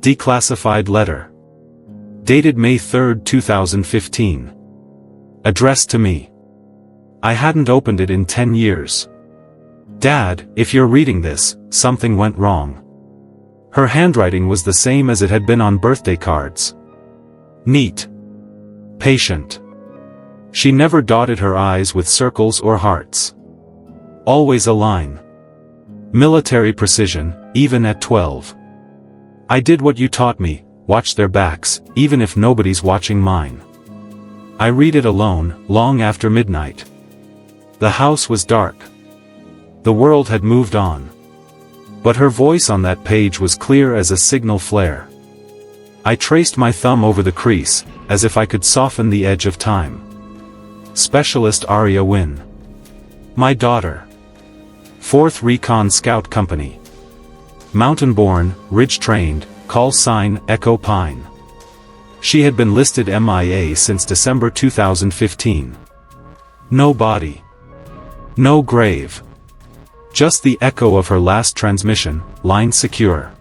Declassified letter. Dated May 3, 2015. Addressed to me. I hadn't opened it in 10 years. Dad, if you're reading this, something went wrong. Her handwriting was the same as it had been on birthday cards. Neat. Patient. She never dotted her I's with circles or hearts. Always a line. Military precision, even at 12. I did what you taught me, watch their backs, even if nobody's watching mine. I read it alone, long after midnight. The house was dark. The world had moved on. But her voice on that page was clear as a signal flare. I traced my thumb over the crease, as if I could soften the edge of time. Specialist Aria Wynn. My daughter. 4th Recon Scout Company. Mountain-born, ridge-trained, call sign Echo Pine. She had been listed MIA since December 2015. No body. No grave. Just the echo of her last transmission, line secure.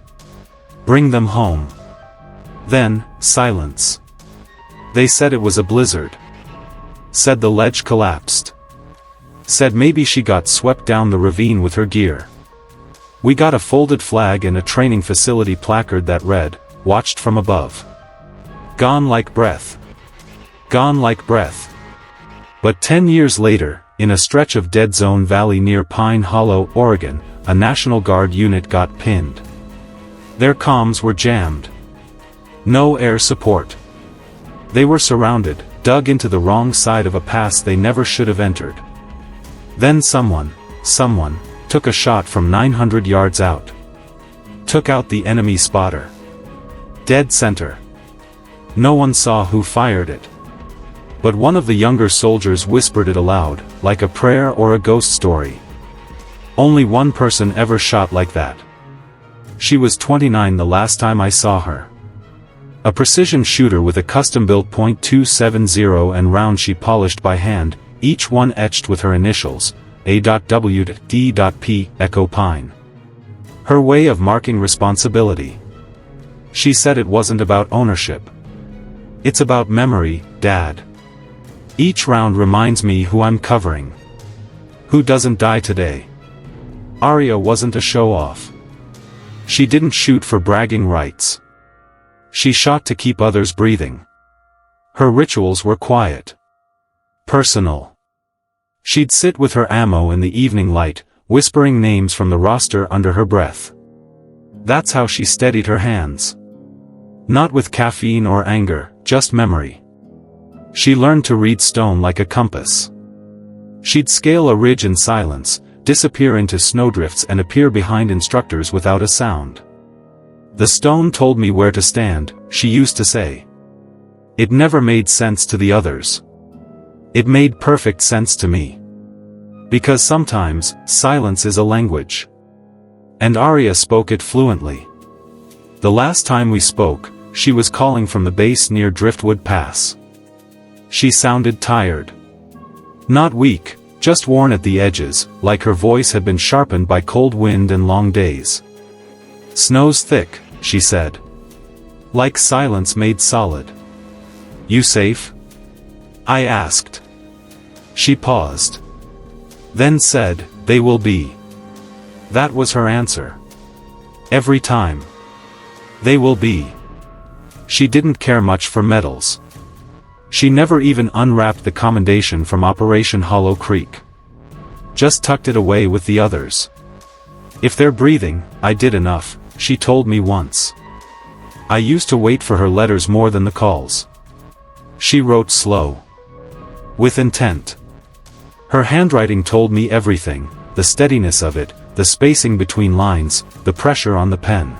Bring them home. Then, silence. They said it was a blizzard. Said the ledge collapsed. Said maybe she got swept down the ravine with her gear. We got a folded flag and a training facility placard that read, "Watched from above." Gone like breath. Gone like breath. But 10 years later, in a stretch of dead zone valley near Pine Hollow, Oregon, a National Guard unit got pinned. Their comms were jammed. No air support. They were surrounded, dug into the wrong side of a pass they never should have entered. Then someone, took a shot from 900 yards out. Took out the enemy spotter. Dead center. No one saw who fired it. But one of the younger soldiers whispered it aloud, like a prayer or a ghost story. Only one person ever shot like that. She was 29 the last time I saw her. A precision shooter with a custom-built .270 and round she polished by hand, each one etched with her initials, A.W.D.P. Echo Pine. Her way of marking responsibility. She said it wasn't about ownership. It's about memory, Dad. Each round reminds me who I'm covering. Who doesn't die today. Aria wasn't a show-off. She didn't shoot for bragging rights. She shot to keep others breathing. Her rituals were quiet. Personal. She'd sit with her ammo in the evening light, whispering names from the roster under her breath. That's how she steadied her hands. Not with caffeine or anger, just memory. She learned to read stone like a compass. She'd scale a ridge in silence, disappear into snowdrifts and appear behind instructors without a sound. The stone told me where to stand, she used to say. It never made sense to the others. It made perfect sense to me. Because sometimes, silence is a language. And Aria spoke it fluently. The last time we spoke, she was calling from the base near Driftwood Pass. She sounded tired. Not weak, just worn at the edges, like her voice had been sharpened by cold wind and long days. Snow's thick, she said. Like silence made solid. You safe? I asked. She paused. Then said, they will be. That was her answer. Every time. They will be. She didn't care much for medals. She never even unwrapped the commendation from Operation Hollow Creek. Just tucked it away with the others. If they're breathing, I did enough, she told me once. I used to wait for her letters more than the calls. She wrote slow. With intent. Her handwriting told me everything, the steadiness of it, the spacing between lines, the pressure on the pen.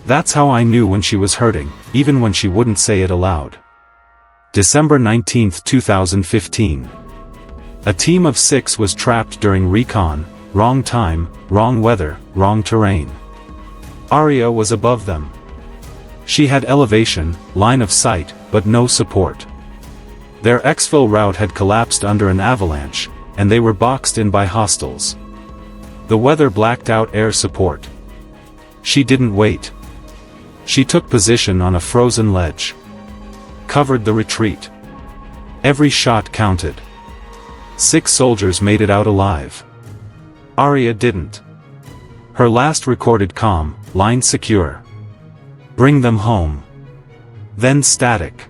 That's how I knew when she was hurting, even when she wouldn't say it aloud. December 19, 2015. A team of 6 was trapped during recon, wrong time, wrong weather, wrong terrain. Aria was above them. She had elevation, line of sight, but no support. Their exfil route had collapsed under an avalanche, and they were boxed in by hostiles. The weather blacked out air support. She didn't wait. She took position on a frozen ledge. Covered the retreat. Every shot counted. 6 soldiers made it out alive. Arya didn't. Her last recorded comm, line secure. Bring them home. Then static.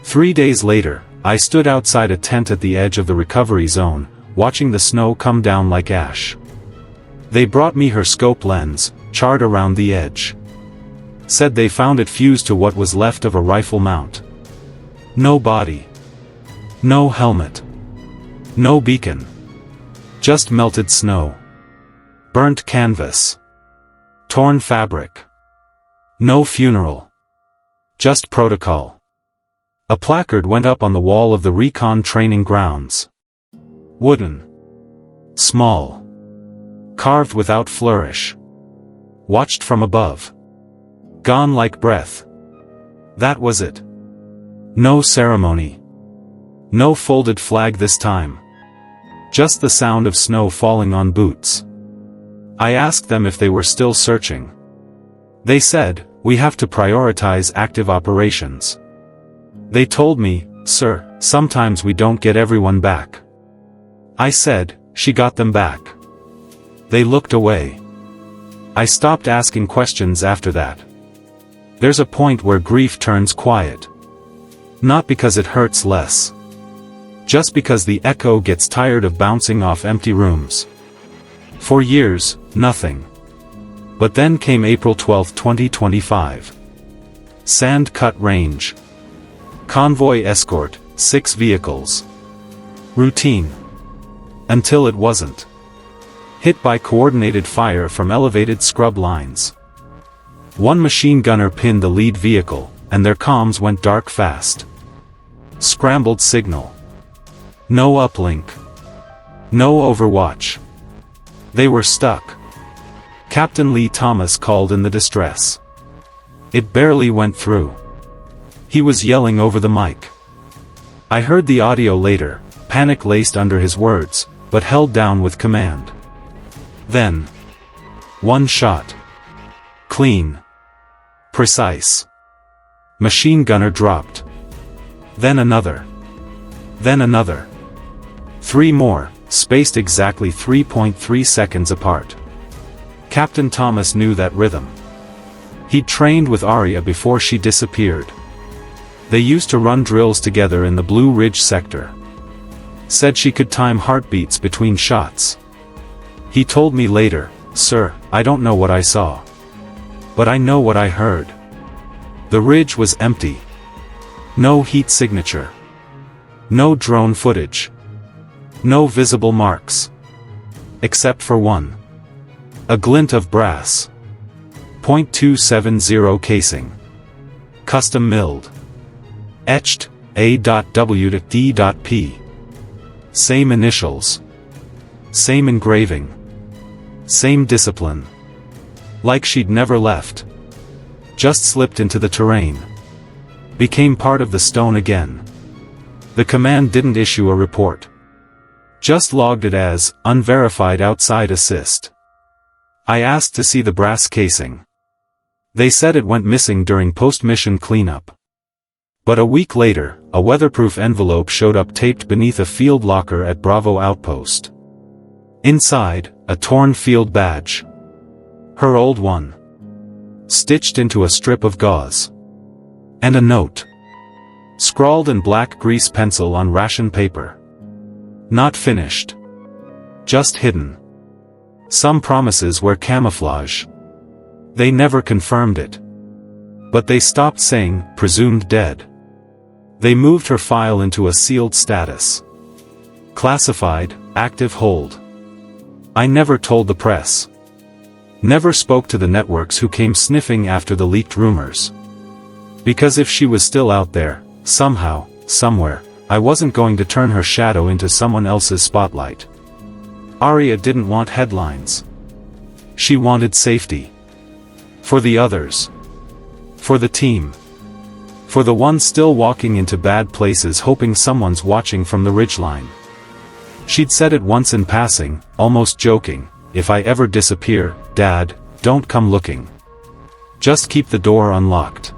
3 days later, I stood outside a tent at the edge of the recovery zone, watching the snow come down like ash. They brought me her scope lens, charred around the edge. Said they found it fused to what was left of a rifle mount. No body. No helmet. No beacon. Just melted snow. Burnt canvas. Torn fabric. No funeral. Just protocol. A placard went up on the wall of the recon training grounds. Wooden. Small. Carved without flourish. Watched from above. Gone like breath. That was it. No ceremony. No folded flag this time. Just the sound of snow falling on boots. I asked them if they were still searching. They said, "We have to prioritize active operations." They told me, "Sir, sometimes we don't get everyone back." I said, "She got them back." They looked away. I stopped asking questions after that. There's a point where grief turns quiet. Not because it hurts less. Just because the echo gets tired of bouncing off empty rooms. For years, nothing. But then came April 12, 2025. Sand Cut Range. Convoy escort, 6 vehicles. Routine. Until it wasn't. Hit by coordinated fire from elevated scrub lines. One machine gunner pinned the lead vehicle, and their comms went dark fast. Scrambled signal. No uplink. No overwatch. They were stuck. Captain Lee Thomas called in the distress. It barely went through. He was yelling over the mic. I heard the audio later, panic laced under his words, but held down with command. Then. One shot. Clean. Precise. Machine gunner dropped. Then another. Then another. 3 more, spaced exactly 3.3 seconds apart. Captain Thomas knew that rhythm. He'd trained with Arya before she disappeared. They used to run drills together in the Blue Ridge sector. Said she could time heartbeats between shots. He told me later, "Sir, I don't know what I saw. But I know what I heard." The ridge was empty. No heat signature. No drone footage. No visible marks. Except for one. A glint of brass. .270 casing. Custom milled. Etched, A.W to D.P. Same initials. Same engraving. Same discipline. Like she'd never left. Just slipped into the terrain. Became part of the stone again. The command didn't issue a report. Just logged it as, unverified outside assist. I asked to see the brass casing. They said it went missing during post-mission cleanup. But a week later, a weatherproof envelope showed up taped beneath a field locker at Bravo Outpost. Inside, a torn field badge. Her old one. Stitched into a strip of gauze. And a note. Scrawled in black grease pencil on ration paper. Not finished. Just hidden. Some promises were camouflage. They never confirmed it. But they stopped saying, "presumed dead." They moved her file into a sealed status. Classified, active hold. I never told the press. Never spoke to the networks who came sniffing after the leaked rumors. Because if she was still out there, somehow, somewhere, I wasn't going to turn her shadow into someone else's spotlight. Arya didn't want headlines. She wanted safety. For the others. For the team. For the ones still walking into bad places hoping someone's watching from the ridgeline. She'd said it once in passing, almost joking, "If I ever disappear, Dad, don't come looking." Just keep the door unlocked.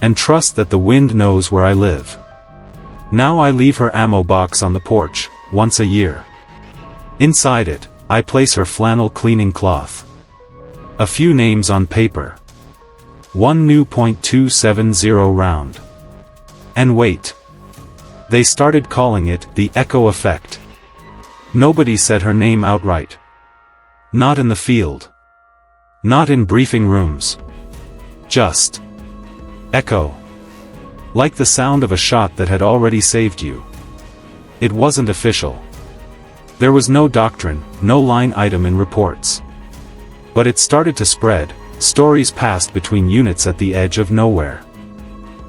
And trust that the wind knows where I live. Now I leave her ammo box on the porch, once a year. Inside it, I place her flannel cleaning cloth. A few names on paper. One new .270 round. And wait. They started calling it the echo effect. Nobody said her name outright. Not in the field. Not in briefing rooms. Just echo. Like the sound of a shot that had already saved you. It wasn't official. There was no doctrine, no line item in reports. But it started to spread, stories passed between units at the edge of nowhere.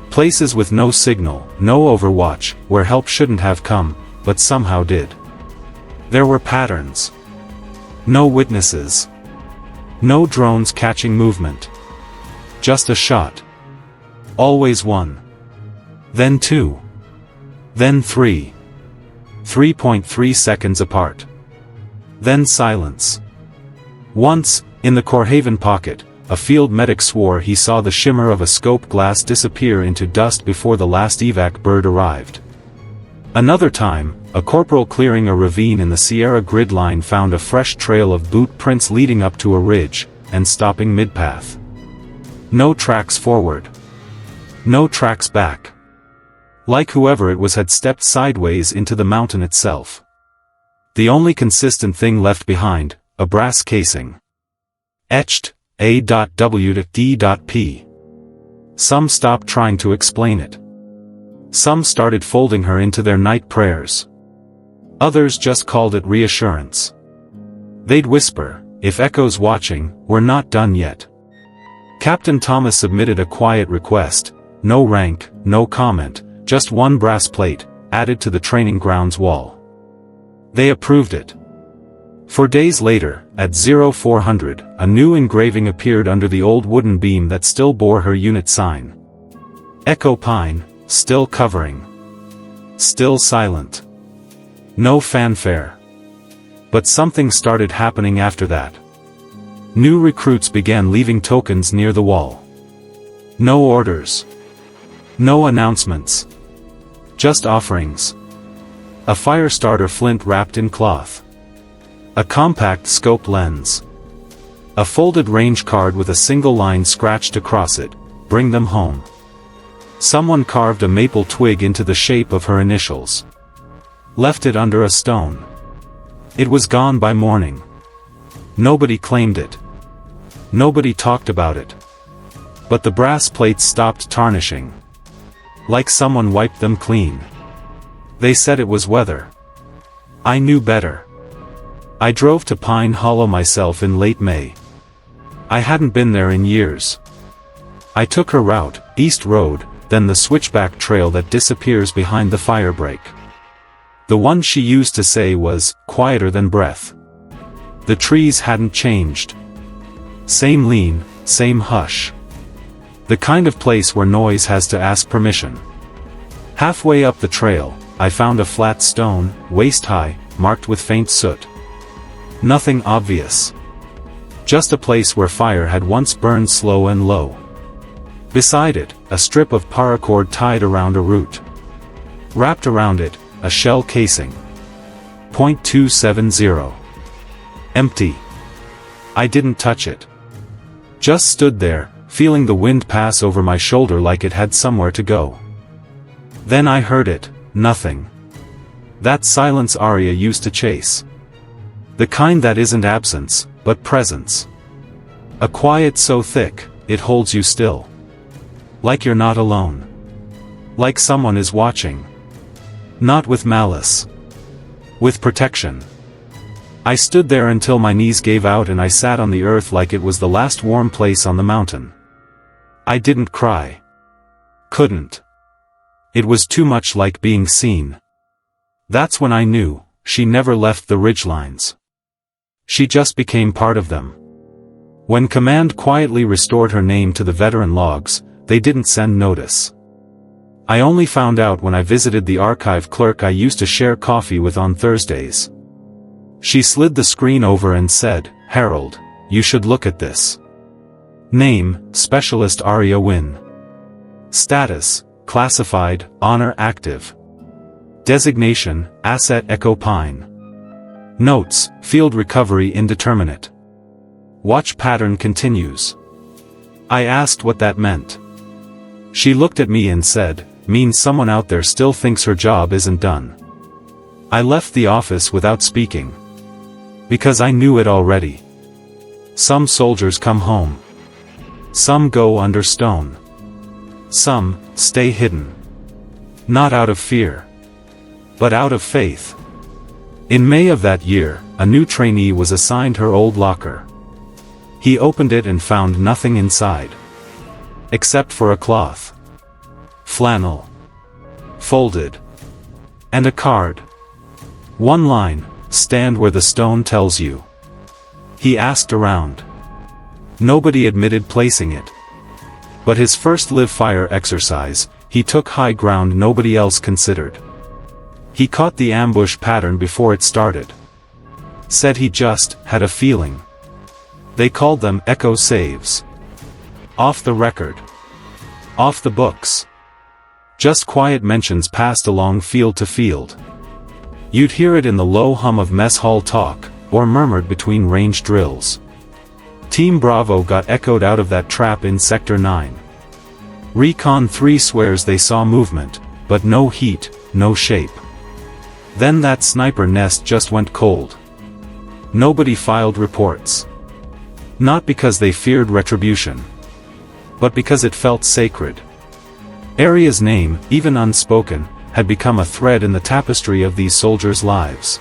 Places with no signal, no overwatch, where help shouldn't have come, but somehow did. There were patterns. No witnesses. No drones catching movement. Just a shot. Always one. Then two. Then three. 3.3 seconds apart. Then silence. Once, in the Corhaven pocket, a field medic swore he saw the shimmer of a scope glass disappear into dust before the last evac bird arrived. Another time, a corporal clearing a ravine in the Sierra grid line found a fresh trail of boot prints leading up to a ridge, and stopping mid-path. No tracks forward. No tracks back. Like whoever it was had stepped sideways into the mountain itself. The only consistent thing left behind, a brass casing. Etched, A.W.D.P. Some stopped trying to explain it. Some started folding her into their night prayers. Others just called it reassurance. They'd whisper, "If Echo's watching, we're not done yet." Captain Thomas submitted a quiet request, no rank, no comment, just one brass plate, added to the training grounds wall. They approved it. 4 days later, at 0400, a new engraving appeared under the old wooden beam that still bore her unit sign. Echo Pine, still covering. Still silent. No fanfare. But something started happening after that. New recruits began leaving tokens near the wall. No orders. No announcements. Just offerings. A fire starter flint wrapped in cloth. A compact scope lens. A folded range card with a single line scratched across it, "Bring them home." Someone carved a maple twig into the shape of her initials. Left it under a stone. It was gone by morning. Nobody claimed it. Nobody talked about it. But the brass plates stopped tarnishing. Like someone wiped them clean. They said it was weather. I knew better. I drove to Pine Hollow myself in late May. I hadn't been there in years. I took her route, East Road, then the switchback trail that disappears behind the fire break. The one she used to say was, quieter than breath. The trees hadn't changed. Same lean, same hush. The kind of place where noise has to ask permission. Halfway up the trail, I found a flat stone, waist-high, marked with faint soot. Nothing obvious. Just a place where fire had once burned slow and low. Beside it, a strip of paracord tied around a root. Wrapped around it, a shell casing. .270. Empty. I didn't touch it. Just stood there, feeling the wind pass over my shoulder like it had somewhere to go. Then I heard it, nothing. That silence Arya used to chase. The kind that isn't absence, but presence. A quiet so thick, it holds you still. Like you're not alone. Like someone is watching. Not with malice. With protection. I stood there until my knees gave out and I sat on the earth like it was the last warm place on the mountain. I didn't cry. Couldn't. It was too much like being seen. That's when I knew, she never left the ridgelines. She just became part of them. When command quietly restored her name to the veteran logs, they didn't send notice. I only found out when I visited the archive clerk I used to share coffee with on Thursdays. She slid the screen over and said, "Harold, you should look at this." Name, Specialist Aria Win. Status, Classified, Honor Active. Designation, Asset Echo Pine. Notes, Field Recovery Indeterminate. Watch pattern continues. I asked what that meant. She looked at me and said, means someone out there still thinks her job isn't done. I left the office without speaking. Because I knew it already. Some soldiers come home. Some go under stone. Some stay hidden. Not out of fear, but out of faith. In May of that year, a new trainee was assigned her old locker. He opened it and found nothing inside. Except for a cloth. Flannel. Folded. And a card. One line, stand where the stone tells you. He asked around. Nobody admitted placing it. But his first live fire exercise, he took high ground nobody else considered. He caught the ambush pattern before it started. Said he just had a feeling. They called them echo saves. Off the record. Off the books. Just quiet mentions passed along field to field. You'd hear it in the low hum of mess hall talk, or murmured between range drills. Team Bravo got echoed out of that trap in Sector 9. Recon 3 swears they saw movement, but no heat, no shape. Then that sniper nest just went cold. Nobody filed reports. Not because they feared retribution, but because it felt sacred. Aria's name, even unspoken, had become a thread in the tapestry of these soldiers' lives.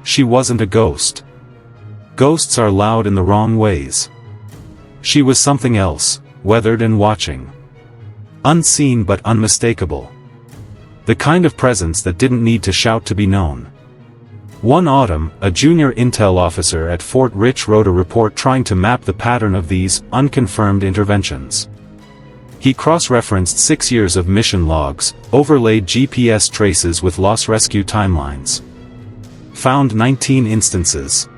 She wasn't a ghost. Ghosts are loud in the wrong ways. She was something else, weathered and watching. Unseen but unmistakable. The kind of presence that didn't need to shout to be known. One autumn, a junior intel officer at Fort Rich wrote a report trying to map the pattern of these unconfirmed interventions. He cross-referenced 6 years of mission logs, overlaid GPS traces with loss rescue timelines. Found 19 instances.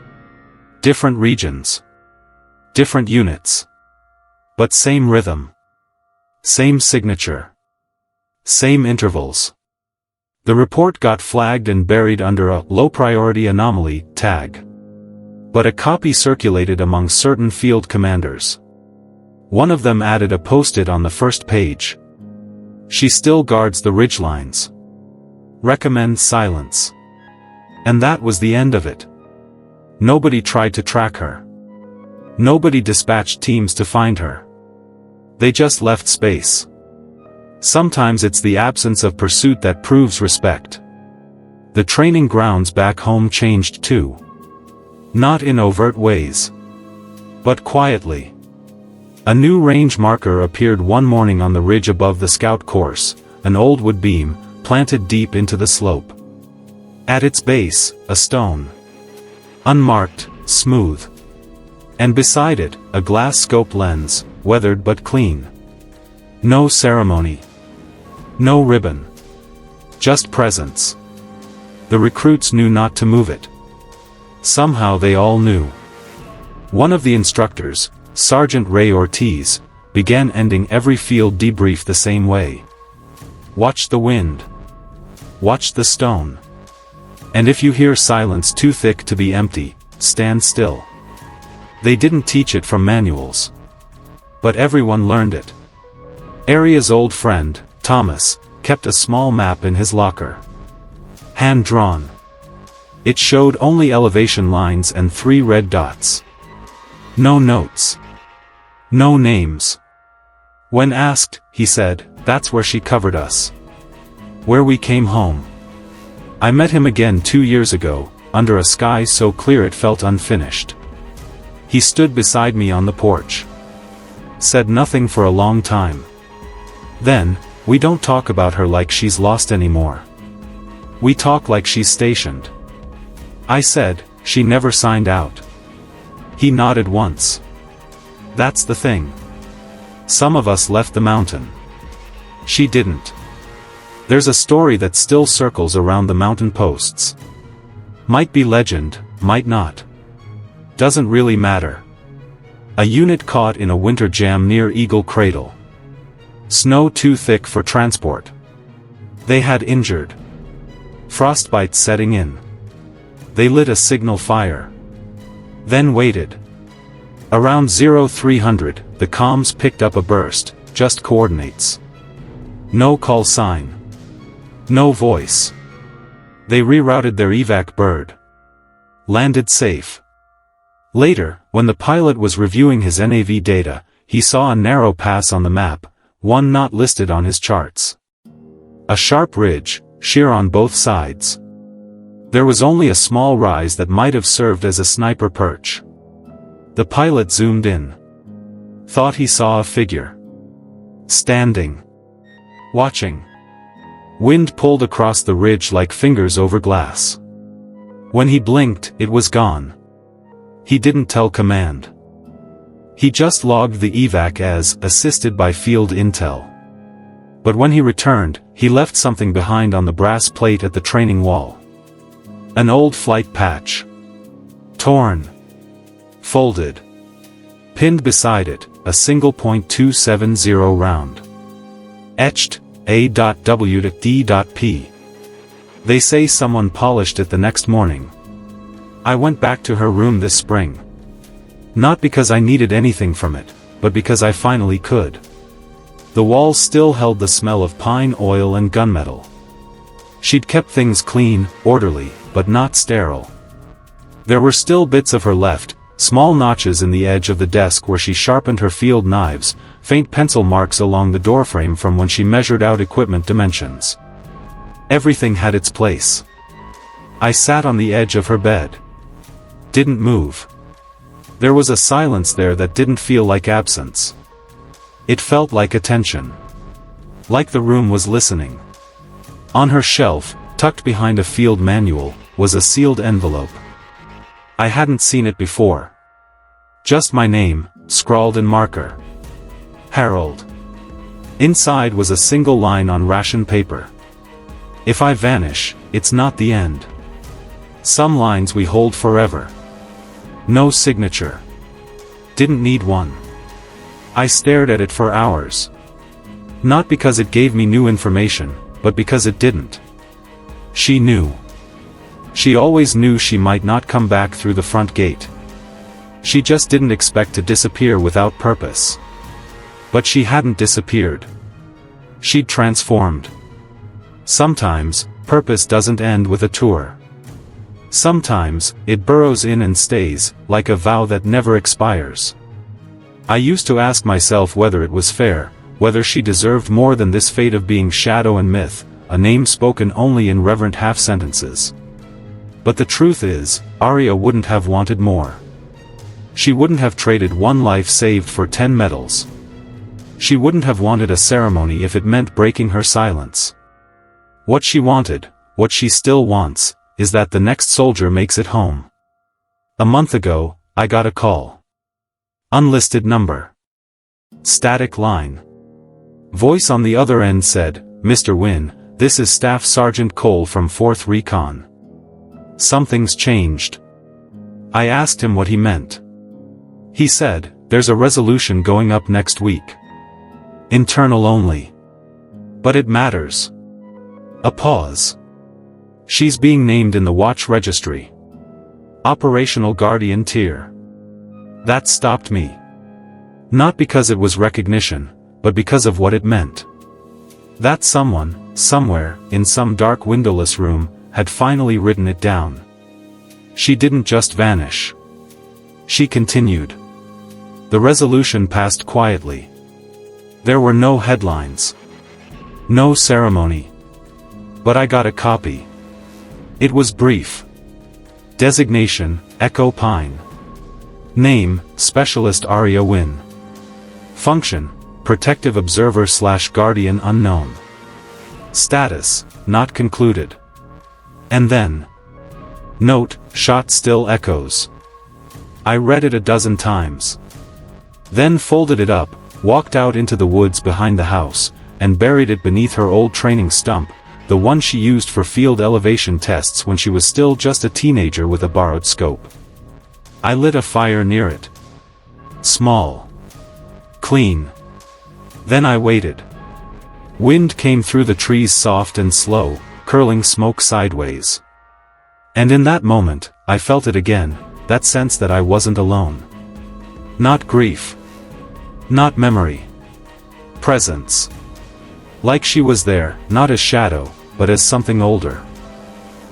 Different regions. Different units. But same rhythm. Same signature. Same intervals. The report got flagged and buried under a low-priority anomaly tag. But a copy circulated among certain field commanders. One of them added a post-it on the first page. She still guards the ridgelines. Recommend silence. And that was the end of it. Nobody tried to track her. Nobody dispatched teams to find her. They just left space. Sometimes it's the absence of pursuit that proves respect. The training grounds back home changed too. Not in overt ways. But quietly. A new range marker appeared one morning on the ridge above the scout course, an old wood beam, planted deep into the slope. At its base, a stone. Unmarked, smooth. And beside it, a glass scope lens, weathered but clean. No ceremony. No ribbon. Just presence. The recruits knew not to move it. Somehow they all knew. One of the instructors, Sergeant Ray Ortiz, began ending every field debrief the same way. Watch the wind. Watch the stone. And if you hear silence too thick to be empty, stand still. They didn't teach it from manuals. But everyone learned it. Aria's old friend, Thomas, kept a small map in his locker. Hand-drawn. It showed only elevation lines and 3 red dots. No notes. No names. When asked, he said, that's where she covered us. Where we came home. I met him again 2 years ago, under a sky so clear it felt unfinished. He stood beside me on the porch. Said nothing for a long time. Then, we don't talk about her like she's lost anymore. We talk like she's stationed. I said, she never signed out. He nodded once. That's the thing. Some of us left the mountain. She didn't. There's a story that still circles around the mountain posts. Might be legend, might not. Doesn't really matter. A unit caught in a winter jam near Eagle Cradle. Snow too thick for transport. They had injured. Frostbite setting in. They lit a signal fire. Then waited. Around 0300, the comms picked up a burst, just coordinates. No call sign. No voice. They rerouted their evac bird. Landed safe. Later, when the pilot was reviewing his NAV data, he saw a narrow pass on the map, one not listed on his charts. A sharp ridge, sheer on both sides. There was only a small rise that might have served as a sniper perch. The pilot zoomed in. Thought he saw a figure. Standing. Watching. Wind pulled across the ridge like fingers over glass. When he blinked, it was gone. He didn't tell command. He just logged the evac as assisted by field intel. But when he returned, he left something behind on the brass plate at the training wall. An old flight patch. Torn. Folded. Pinned beside it, a single .270 round. Etched, A.W to D.P. They say someone polished it the next morning. I went back to her room this spring. Not because I needed anything from it, but because I finally could. The walls still held the smell of pine oil and gunmetal. She'd kept things clean, orderly, but not sterile. There were still bits of her left, small notches in the edge of the desk where she sharpened her field knives, faint pencil marks along the doorframe from when she measured out equipment dimensions. Everything had its place. I sat on the edge of her bed. Didn't move. There was a silence there that didn't feel like absence. It felt like attention. Like the room was listening. On her shelf, tucked behind a field manual, was a sealed envelope. I hadn't seen it before. Just my name, scrawled in marker. Harold. Inside was a single line on ration paper. If I vanish, it's not the end. Some lines we hold forever. No signature. Didn't need one. I stared at it for hours. Not because it gave me new information, but because it didn't. She knew. She always knew she might not come back through the front gate. She just didn't expect to disappear without purpose. But she hadn't disappeared. She'd transformed. Sometimes, purpose doesn't end with a tour. Sometimes, it burrows in and stays, like a vow that never expires. I used to ask myself whether it was fair, whether she deserved more than this fate of being shadow and myth, a name spoken only in reverent half-sentences. But the truth is, Arya wouldn't have wanted more. She wouldn't have traded one life saved for 10 medals. She wouldn't have wanted a ceremony if it meant breaking her silence. What she wanted, what she still wants, is that the next soldier makes it home. A month ago, I got a call. Unlisted number. Static line. Voice on the other end said, "Mr. Wynne, this is Staff Sergeant Cole from 4th Recon. Something's changed." I asked him what he meant. He said, "There's a resolution going up next week. Internal only. But it matters." A pause. "She's being named in the watch registry. Operational Guardian Tier." That stopped me. Not because it was recognition, but because of what it meant. That someone, somewhere, in some dark windowless room, had finally written it down. She didn't just vanish. She continued. The resolution passed quietly. There were no headlines. No ceremony. But I got a copy. It was brief. Designation, Echo Pine. Name, Specialist Arya Wynne. Function, Protective Observer/Guardian unknown. Status, not concluded. And then. Note, shot still echoes. I read it a dozen times. Then folded it up, walked out into the woods behind the house, and buried it beneath her old training stump, the one she used for field elevation tests when she was still just a teenager with a borrowed scope. I lit a fire near it. Small. Clean. Then I waited. Wind came through the trees soft and slow, curling smoke sideways. And in that moment, I felt it again, that sense that I wasn't alone. Not grief. Not memory. Presence. Like she was there, not as shadow, but as something older.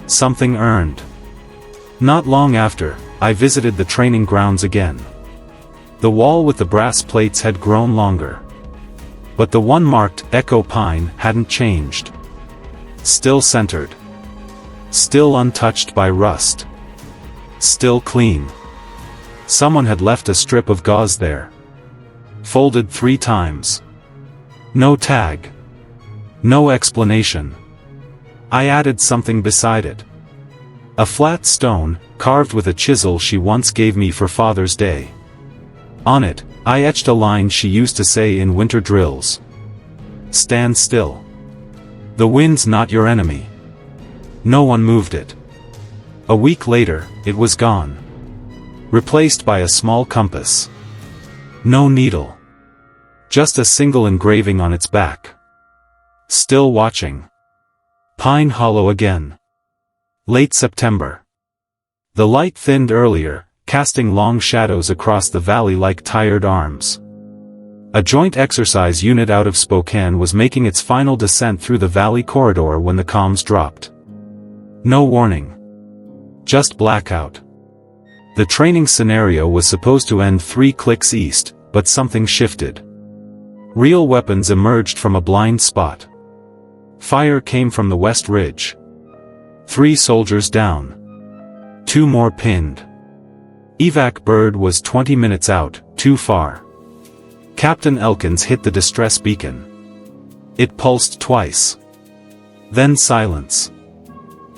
Something earned. Not long after, I visited the training grounds again. The wall with the brass plates had grown longer. But the one marked Echo Pine hadn't changed. Still centered. Still untouched by rust. Still clean. Someone had left a strip of gauze there. Folded 3 times. No tag. No explanation. I added something beside it. A flat stone, carved with a chisel she once gave me for Father's Day. On it, I etched a line she used to say in winter drills. Stand still. The wind's not your enemy. No one moved it. A week later, it was gone. Replaced by a small compass. No needle. Just a single engraving on its back. Still watching. Pine Hollow again. Late September. The light thinned earlier, casting long shadows across the valley like tired arms. A joint exercise unit out of Spokane was making its final descent through the valley corridor when the comms dropped. No warning. Just blackout. The training scenario was supposed to end 3 clicks east, but something shifted. Real weapons emerged from a blind spot. Fire came from the west ridge. 3 soldiers down. 2 more pinned. Evac bird was 20 minutes out, too far. Captain Elkins hit the distress beacon. It pulsed twice. Then silence.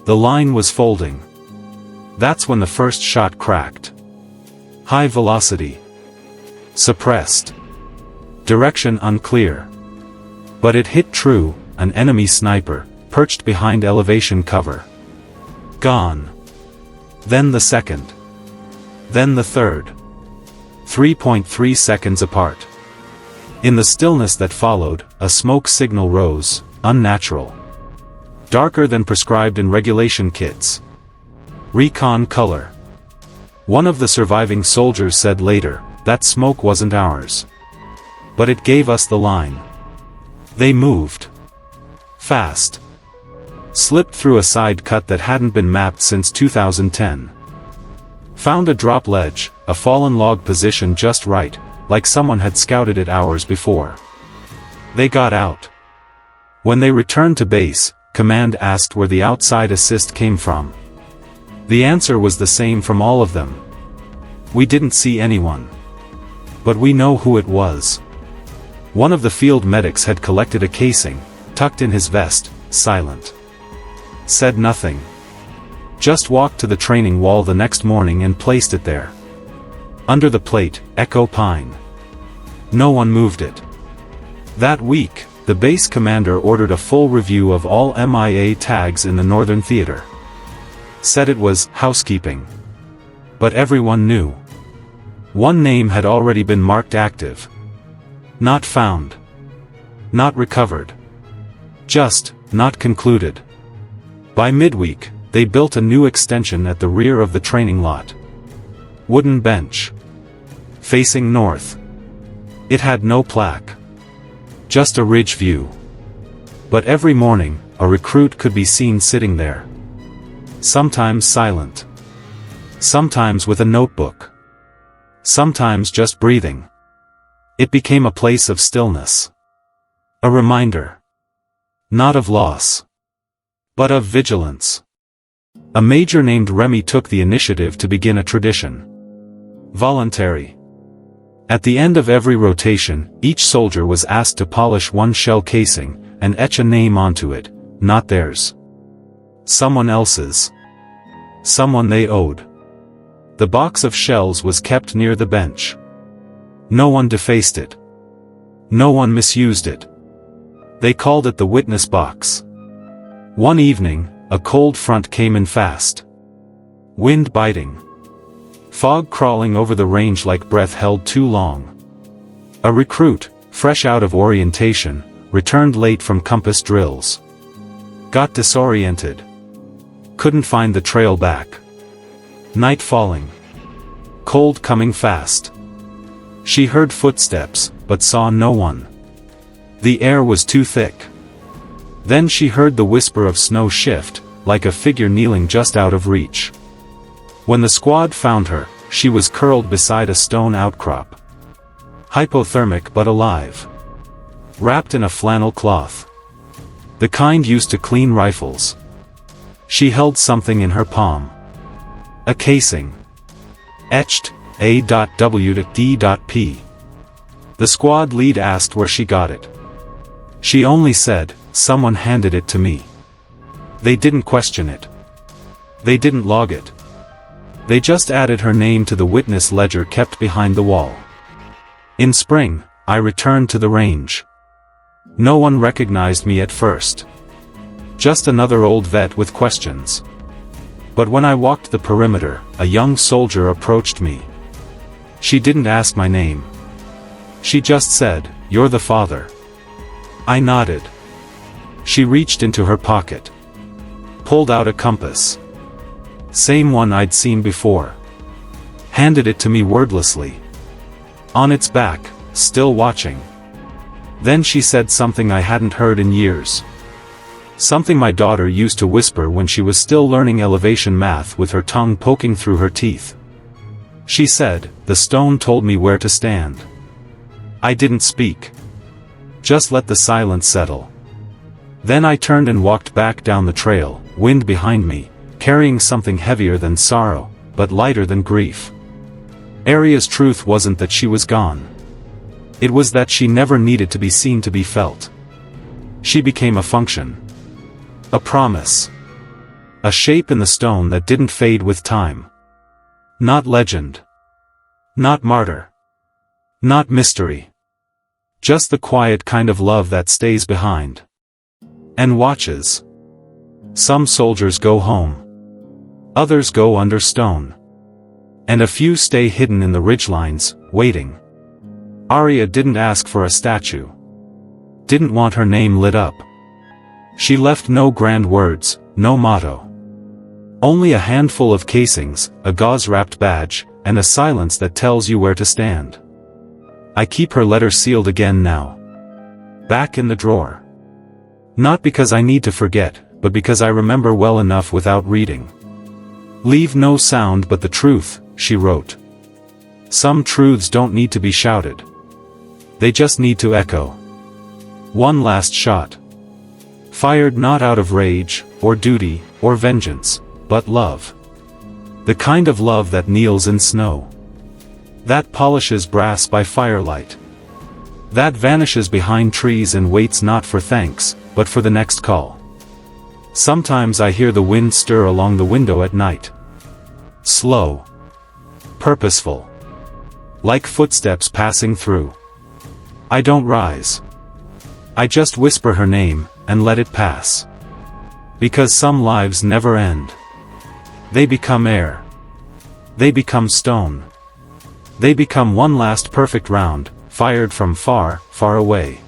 The line was folding. That's when the first shot cracked. High velocity. Suppressed. Direction unclear. But it hit true, an enemy sniper, perched behind elevation cover. Gone. Then the second. Then the third. 3.3 seconds apart. In the stillness that followed, a smoke signal rose, unnatural. Darker than prescribed in regulation kits. Recon color. One of the surviving soldiers said later, that smoke wasn't ours. But it gave us the line. They moved. Fast. Slipped through a side cut that hadn't been mapped since 2010. Found a drop ledge, a fallen log position just right, like someone had scouted it hours before. They got out. When they returned to base, command asked where the outside assist came from. The answer was the same from all of them. We didn't see anyone. But we know who it was. One of the field medics had collected a casing, tucked in his vest, silent. Said nothing. Just walked to the training wall the next morning and placed it there. Under the plate, Echo Pine. No one moved it. That week, the base commander ordered a full review of all MIA tags in the Northern Theater. Said it was housekeeping. But everyone knew. One name had already been marked active. Not found. Not recovered. Just, not concluded. By midweek, they built a new extension at the rear of the training lot. Wooden bench. Facing north. It had no plaque. Just a ridge view. But every morning, a recruit could be seen sitting there. Sometimes silent. Sometimes with a notebook. Sometimes just breathing. It became a place of stillness. A reminder. Not of loss. But of vigilance. A major named Remy took the initiative to begin a tradition. Voluntary. At the end of every rotation, each soldier was asked to polish one shell casing, and etch a name onto it, not theirs. Someone else's. Someone they owed. The box of shells was kept near the bench. No one defaced it. No one misused it. They called it the witness box. One evening, a cold front came in fast. Wind biting. Fog crawling over the range like breath held too long. A recruit, fresh out of orientation, returned late from compass drills. Got disoriented. Couldn't find the trail back. Night falling. Cold coming fast. She heard footsteps, but saw no one. The air was too thick. Then she heard the whisper of snow shift, like a figure kneeling just out of reach. When the squad found her, she was curled beside a stone outcrop. Hypothermic but alive. Wrapped in a flannel cloth. The kind used to clean rifles. She held something in her palm. A casing. Etched, A.W.D.P. The squad lead asked where she got it. She only said, "Someone handed it to me." They didn't question it. They didn't log it. They just added her name to the witness ledger kept behind the wall. In spring, I returned to the range. No one recognized me at first. Just another old vet with questions. But when I walked the perimeter, a young soldier approached me. She didn't ask my name. She just said, "You're the father." I nodded. She reached into her pocket. Pulled out a compass. Same one I'd seen before. Handed it to me wordlessly. On its back, still watching. Then she said something I hadn't heard in years. Something my daughter used to whisper when she was still learning elevation math with her tongue poking through her teeth. She said, "The stone told me where to stand." I didn't speak. Just let the silence settle. Then I turned and walked back down the trail, wind behind me, carrying something heavier than sorrow, but lighter than grief. Aria's truth wasn't that she was gone. It was that she never needed to be seen to be felt. She became a function. A promise. A shape in the stone that didn't fade with time. Not legend. Not martyr. Not mystery. Just the quiet kind of love that stays behind. And watches. Some soldiers go home. Others go under stone. And a few stay hidden in the ridgelines, waiting. Aria didn't ask for a statue. Didn't want her name lit up. She left no grand words, no motto. Only a handful of casings, a gauze-wrapped badge, and a silence that tells you where to stand. I keep her letter sealed again now. Back in the drawer. Not because I need to forget, but because I remember well enough without reading. "Leave no sound but the truth," she wrote. Some truths don't need to be shouted. They just need to echo. One last shot. Fired not out of rage, or duty, or vengeance, but love. The kind of love that kneels in snow. That polishes brass by firelight. That vanishes behind trees and waits not for thanks, but for the next call. Sometimes I hear the wind stir along the window at night. Slow. Purposeful. Like footsteps passing through. I don't rise. I just whisper her name, and let it pass. Because some lives never end. They become air. They become stone. They become one last perfect round, fired from far, far away.